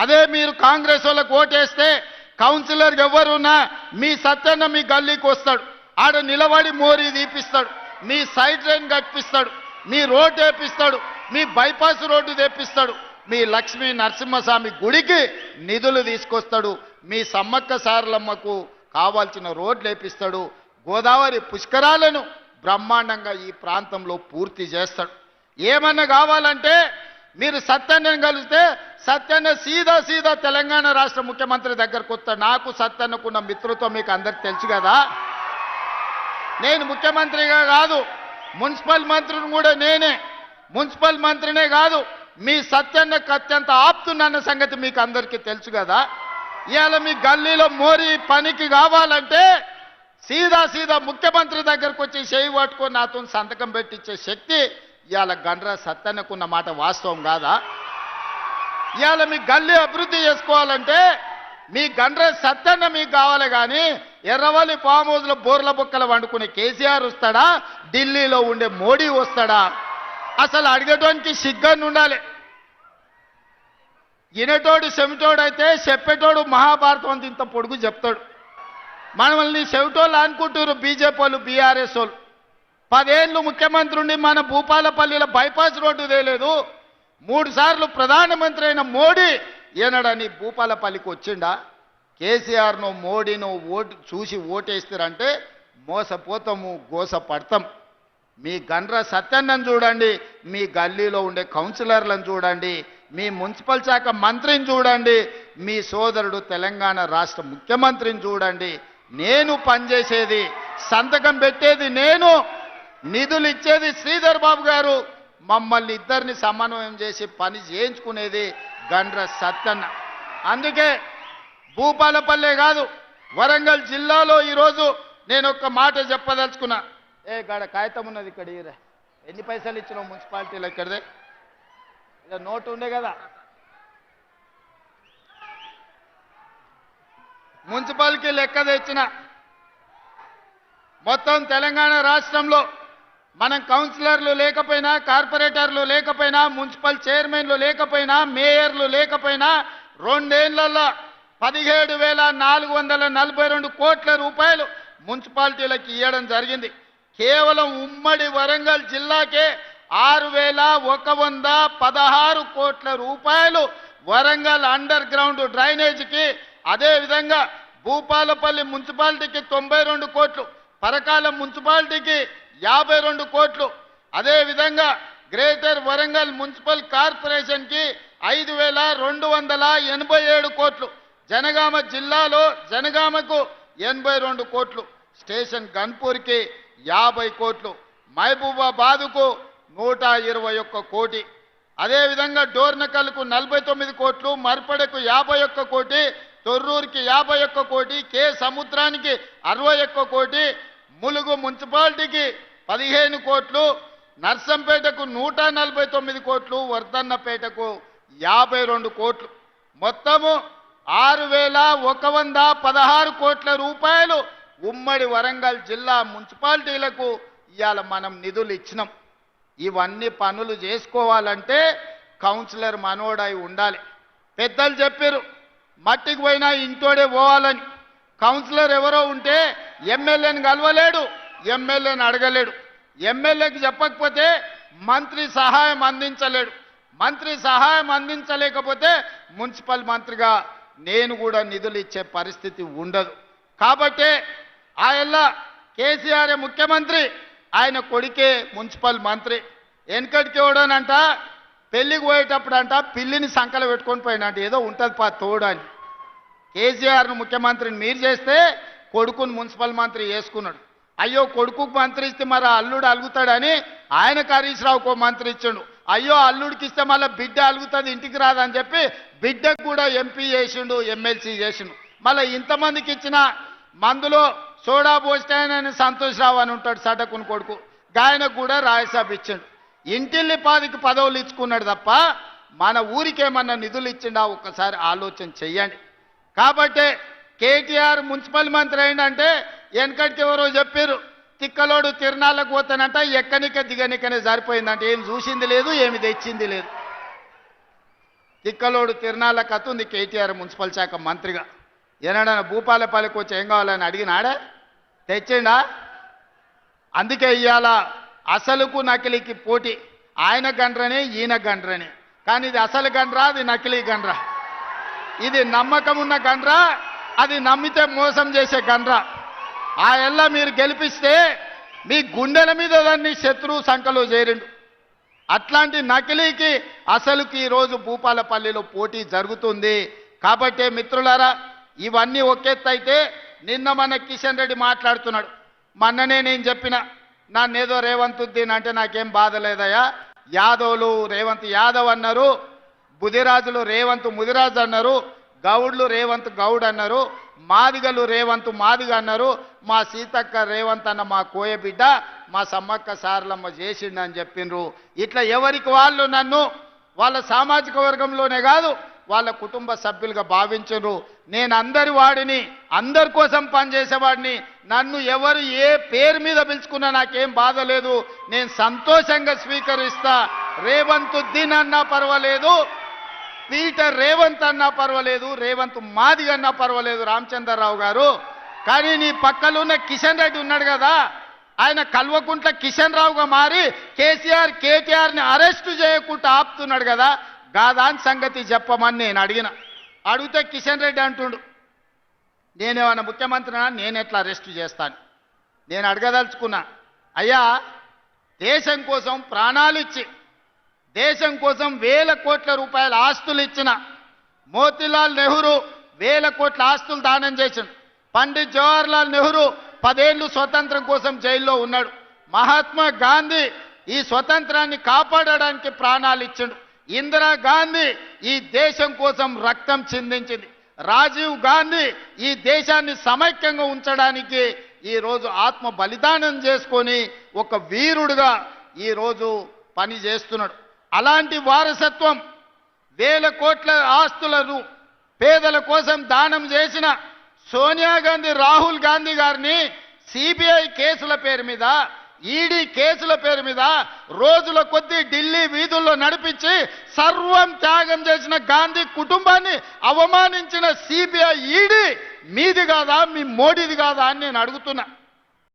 అదే మీరు కాంగ్రెస్ వాళ్ళకు ఓటేస్తే కౌన్సిలర్ ఎవరున్నా మీ సత్యన్న మీ గల్లీకి వస్తాడు, ఆడ నిలబడి మోరీ తీపిస్తాడు, మీ సైడ్ డ్రైన్ కట్టిస్తాడు, మీ రోడ్డు వేపిస్తాడు, మీ బైపాస్ రోడ్డు తెప్పిస్తాడు, మీ లక్ష్మీ నరసింహస్వామి గుడికి నిధులు తీసుకొస్తాడు, మీ సమ్మక్క సారలమ్మకు కావాల్సిన రోడ్లు వేపిస్తాడు, గోదావరి పుష్కరాలను బ్రహ్మాండంగా ఈ ప్రాంతంలో పూర్తి చేస్తాడు. ఏమన్నా కావాలంటే మీరు సత్యన్నను కలిస్తే సత్యన్న సీదా తెలంగాణ రాష్ట్ర ముఖ్యమంత్రి దగ్గరకు వస్తాడు. నాకు సత్యన్నకున్న మిత్రత్వం మీకు అందరికి తెలుసు కదా. నేను ముఖ్యమంత్రిగా కాదు, మున్సిపల్ మంత్రిని కూడా నేనే. మున్సిపల్ మంత్రినే కాదు, మీ సత్యన్నకు అత్యంత ఆప్తున్న సంగతి మీకు అందరికీ తెలుసు కదా. ఇవాళ మీ గల్లీలో మోరీ పనికి కావాలంటే సీదా ముఖ్యమంత్రి దగ్గరకు వచ్చి చేయి పట్టుకొని నాతో సంతకం పెట్టించే శక్తి ఇవాళ గండ్ర సత్యన్నకున్న మాట వాస్తవం కాదా? ఇవాళ మీ గల్లీ అభివృద్ధి చేసుకోవాలంటే మీ గండ్ర సత్యన్న మీకు కావాలి, కానీ ఎర్రవల్లి ఫామ్ హౌస్లో బోర్ల బొక్కలు వండుకునే కేసీఆర్ వస్తాడా, ఢిల్లీలో ఉండే మోడీ వస్తాడా? అసలు అడిగేటోనికి సిగ్గని ఉండాలి. వినేటోడు చెవిటోడు అయితే చెప్పేటోడు మహాభారతం అంత ఇంత పొడుగు చెప్తాడు. మనల్ని చెవిటోళ్ళు అనుకుంటారు బీజేపీ వాళ్ళు, బీఆర్ఎస్ వాళ్ళు. 10 ఏళ్ళు ముఖ్యమంత్రి ఉండి మన భూపాలపల్లిలో బైపాస్ రోడ్డు తేలేదు. 3 సార్లు ప్రధానమంత్రి అయిన మోడీ ఏనాడని భూపాలపల్లికి వచ్చిండా? కేసీఆర్ను మోడీను చూసి ఓటేస్తారంటే మోసపోతాము, గోసపడతాం. మీ గండ్ర సత్యన్నను చూడండి, మీ గల్లీలో ఉండే కౌన్సిలర్లను చూడండి, మీ మున్సిపల్ శాఖ మంత్రిని చూడండి, మీ సోదరుడు తెలంగాణ రాష్ట్ర ముఖ్యమంత్రిని చూడండి. నేను పనిచేసేది, సంతకం పెట్టేది నేను, నిధులు ఇచ్చేది శ్రీధర్ బాబు గారు, మమ్మల్ని ఇద్దరిని సమన్వయం చేసి పని చేయించుకునేది గండ్ర సత్యన్న. అందుకే భూపాలపల్లె కాదు, వరంగల్ జిల్లాలో ఈరోజు నేను ఒక్క మాట చెప్పదలుచుకున్నా. గాడ కాగితం ఉన్నది ఇక్కడ, ఎన్ని పైసలు ఇచ్చినావు మున్సిపాలిటీలో? ఇక్కడదే ఇలా నోటు ఉండే కదా. మున్సిపాలిటీ లెక్క తెచ్చిన మొత్తం తెలంగాణ రాష్ట్రంలో మనం కౌన్సిలర్లు లేకపోయినా, కార్పొరేటర్లు లేకపోయినా, మున్సిపల్ చైర్మన్లు లేకపోయినా, మేయర్లు లేకపోయినా 2 ఏళ్లలో 17,442 కోట్ల రూపాయలు మున్సిపాలిటీలకు ఇవ్వడం జరిగింది. కేవలం ఉమ్మడి వరంగల్ జిల్లాకే 6,116 కోట్ల రూపాయలు వరంగల్ అండర్ గ్రౌండ్ డ్రైనేజీకి, అదేవిధంగా భూపాలపల్లి మున్సిపాలిటీకి 92 కోట్లు, పరకాల మున్సిపాలిటీకి 52 కోట్లు, అదేవిధంగా గ్రేటర్ వరంగల్ మున్సిపల్ కార్పొరేషన్కి 5,287 కోట్లు, జనగామ జిల్లాలో జనగామకు 82 కోట్లు, స్టేషన్ గన్పూర్కి 50 కోట్లు, మహబూబాబాదుకు 121 కోటి, అదేవిధంగా డోర్నకల్కు 49 కోట్లు, మర్పడకు 51 కోటి, తొర్రూరుకి 51 కోటి, కే సముద్రానికి 61 కోటి, ములుగు మున్సిపాలిటీకి 15 కోట్లు, నర్సంపేటకు 149 కోట్లు, వర్ధన్నపేటకు 52 కోట్లు, మొత్తము 6,116 కోట్ల రూపాయలు ఉమ్మడి వరంగల్ జిల్లా మున్సిపాలిటీలకు ఇవాళ మనం నిధులు ఇచ్చినాం. ఇవన్నీ పనులు చేసుకోవాలంటే కౌన్సిలర్ మనోడై ఉండాలి. పెద్దలు చెప్పారు మట్టికి పోయినా ఇంటోడే పోవాలని. కౌన్సిలర్ ఎవరో ఉంటే ఎమ్మెల్యేని కలవలేడు, ఎమ్మెల్యేని అడగలేడు, ఎమ్మెల్యేకి చెప్పకపోతే మంత్రి సహాయం అందించలేడు, మంత్రి సహాయం అందించలేకపోతే మున్సిపల్ మంత్రిగా నేను కూడా నిధులు ఇచ్చే పరిస్థితి ఉండదు. కాబట్టే ఆయన కేసీఆర్ ముఖ్యమంత్రి, ఆయన కొడుకే మున్సిపల్ మంత్రి. వెనకటికి ఎవడోనంట పెళ్లికి పోయేటప్పుడు అంట పిల్లిని సంకల పెట్టుకొని పోయినంట, ఏదో ఉంటుంది తోడని. కేసీఆర్ను ముఖ్యమంత్రిని మీరు చేస్తే కొడుకుని మున్సిపల్ మంత్రి చేసుకున్నాడు. అయ్యో కొడుకుకు మంత్రి ఇస్తే మరి అల్లుడు అలుగుతాడని ఆయనకు హరీష్ రావుకో మంత్రి ఇచ్చిండు. అయ్యో అల్లుడికి ఇస్తే మళ్ళీ బిడ్డ అలుగుతుంది ఇంటికి రాదని చెప్పి బిడ్డకు కూడా ఎంపీ చేసిండు, ఎమ్మెల్సీ చేసిండు. మళ్ళీ ఇంతమందికి ఇచ్చిన మందులో సోడా పోస్తాయని సంతోష్ రావు అని ఉంటాడు సడకుని కొడుకు, గాయనకు కూడా రాయసాబ్ ఇచ్చిండు. ఇంటిల్లి పాదికి పదవులు ఇచ్చుకున్నాడు తప్ప మన ఊరికేమన్నా నిధులు ఇచ్చిండా ఒక్కసారి ఆలోచన చెయ్యండి. కాబట్టి కేటీఆర్ మున్సిపల్ మంత్రి అయిందంటే వెనకటికి ఎవరో చెప్పారు తిక్కలోడు తిరణాలకు పోతానంట, ఎక్కనిక దిగనికనే సరిపోయిందంటే ఏం చూసింది లేదు, ఏమి తెచ్చింది లేదు. తిక్కలోడు తిరునాళ్ళ కథ ఉంది కేటీఆర్ మున్సిపల్ శాఖ మంత్రిగా. ఏనాడన భూపాలపల్లికి వచ్చి ఏం కావాలని అడిగినాడా? తెచ్చిండా? అందుకే ఇవాళ అసలుకు నకిలీకి పోటీ. ఆయన గండ్రనే ఈయన గండ్రనే, కానీ ఇది అసలు గండ్రా, అది నకిలీ గండ్రా. ఇది నమ్మకం ఉన్న గండ్రా, అది నమ్మితే మోసం చేసే గండ్రా. ఆ ఎల్ల మీరు గెలిపిస్తే మీ గుండెల మీద దాన్ని శత్రువు సంఖలో చేరిండు. అట్లాంటి నకిలీకి అసలుకి ఈరోజు భూపాలపల్లిలో పోటీ జరుగుతుంది. కాబట్టి మిత్రులారా, ఇవన్నీ ఒకెత్తైతే నిన్న మన కిషన్ రెడ్డి మాట్లాడుతున్నాడు. మొన్ననే నేను చెప్పిన, నన్నేదో రేవంత్ ఉద్దీన్ అంటే నాకేం బాధ లేదయ్యా. యాదవులు రేవంత్ యాదవ్ అన్నారు, బుదిరాజులు రేవంత్ ముదిరాజు అన్నారు, గౌడ్లు రేవంత్ గౌడ్ అన్నారు, మాదిగలు రేవంత్ మాదిగ అన్నారు, మా సీతక్క రేవంత్ అన్న మా కోయ బిడ్డ మా సమ్మక్క సారలమ్మ చేసిండని చెప్పిండ్రు. ఇట్లా ఎవరికి వాళ్ళు నన్ను వాళ్ళ సామాజిక వర్గంలోనే కాదు వాళ్ళ కుటుంబ సభ్యులుగా భావించరు. నేను అందరి వాడిని, అందరి కోసం పనిచేసేవాడిని. నన్ను ఎవరు ఏ పేరు మీద పిలుచుకున్నా నాకేం బాధ లేదు, నేను సంతోషంగా స్వీకరిస్తా. రేవంత్ ఉద్దీన్ అన్నా పర్వాలేదు, పీటర్ రేవంత్ అన్నా పర్వాలేదు, రేవంత్ మాదిగ అన్నా పర్వాలేదు రామచంద్రరావు గారు. కానీ నీ పక్కలో ఉన్న కిషన్ రెడ్డి ఉన్నాడు కదా, ఆయన కల్వకుంట్ల కిషన్ రావుగా మారి కేసీఆర్ కేటీఆర్ని అరెస్టు చేయకుండా ఆపుతున్నాడు కదా, గాదాని సంగతి చెప్పమని నేను అడిగితే కిషన్ రెడ్డి అంటుండు, నేనేమన్నా ముఖ్యమంత్రినా, నేను ఎట్లా అరెస్టు చేస్తాను. నేను అడగదలుచుకున్నా, అయ్యా దేశం కోసం ప్రాణాలు ఇచ్చి దేశం కోసం వేల కోట్ల రూపాయల ఆస్తులు ఇచ్చిన మోతీలాల్ నెహ్రూ 1000 కోట్ల ఆస్తులు దానం చేసిండు. పండిత్ జవహర్లాల్ నెహ్రూ 10 ఏళ్ళు స్వతంత్రం కోసం జైల్లో ఉన్నాడు. మహాత్మా గాంధీ ఈ స్వతంత్రాన్ని కాపాడడానికి ప్రాణాలు ఇచ్చిండు. ఇందిరాగాంధీ ఈ దేశం కోసం రక్తం చిందించింది. రాజీవ్ గాంధీ ఈ దేశాన్ని సమైక్యంగా ఉంచడానికి ఈరోజు ఆత్మ బలిదానం చేసుకొని ఒక వీరుడుగా ఈరోజు పని చేస్తున్నాడు. అలాంటి వారసత్వం 1000 కోట్ల ఆస్తులను పేదల కోసం దానం చేసిన సోనియా గాంధీ, రాహుల్ గాంధీ గారిని సిబిఐ కేసుల పేరు మీద, ఈడీ కేసుల పేరు మీద రోజుల కొద్దీ ఢిల్లీ వీధుల్లో నడిపించి సర్వం త్యాగం చేసిన గాంధీ కుటుంబాన్ని అవమానించిన సిబిఐ ఈడీ మీది కాదా, మీ మోడీది కాదా అని నేను అడుగుతున్నా.